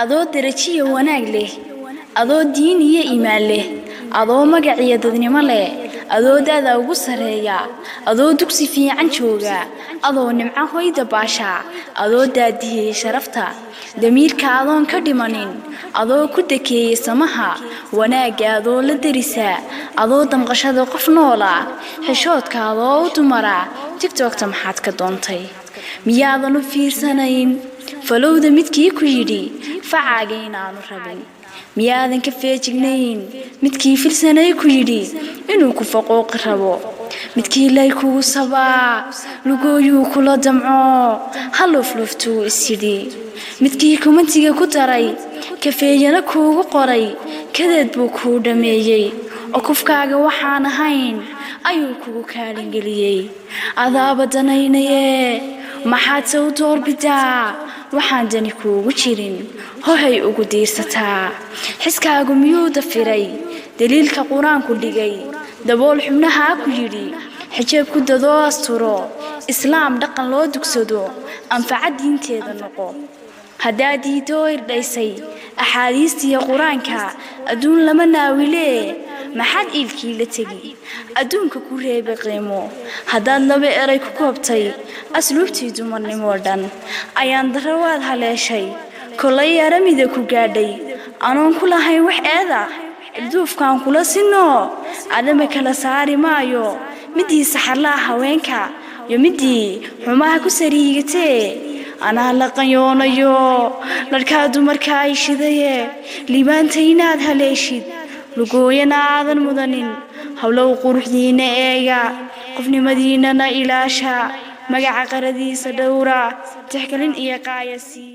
adoo darajiyo wanaag leh adoo diin iyo iimaan leh adoo magac iyo dadnimo leh adoo daada ugu sareeya adoo dugsi fiican jooga adoo nimco hoyda baasha adoo daadiyay sharafta damiirka adoon ka dhimanin adoo ku dakeeyay samaha wanaaga adoo la darisa adoo damqashada qof noola xishoodka adoo u dumara TikTok-ta maxaad ka doontay miyaadan u fiirsanayn falowda midkii ku yidhi facaaga inaanu rabin miyaadan ka feejignayn midkii filsanay ku yidhi inuu ku faqooq rabo midkii lay kugu sabaa lugooyuu kula damco halufluftuu isidhi midkii kumantiga ku daray kafeeyana kuugu qoray kadeed buu kuu dhameeyey oo kufkaaga waxaan ahayn ayuu kugu kaalin geliyey adaaba danaynaye maxaad soo doorbidaa waxaan dani kuugu jirin hohay ugu diirsataa xiskaagu miyuu dafiray daliilka quraanku dhigay dabool xubnaha ku yidhi xijaabku dadoo asturo islaam dhaqan loo dugsado anfaca diinteeda noqo hadaa diidoo irdhaysay axaadiistiya quraanka adduun lama naawile maxaad ilkii la tegi adduunka ku reebay qiimo hadaad laba eray ku koobtay asluubtii dumarnimo dhan ayaan darawaad haleeshay kolay aramida ku gaadhay anoon ku lahayn wax eeda ilduufkaan kula sino adama kala saari maayo midii saxarlaa haweenka iyo midii xumaha ku sariigatee anaa la qayoonayo dharkaa dumarka ay shidaye liibaanta inaad haleeshid lugooyana aadan mudanin hawlow quruxdiina eega qofnimadiinana ilaasha magaca qaradiisa dhowra tixgelin iyo qaayasi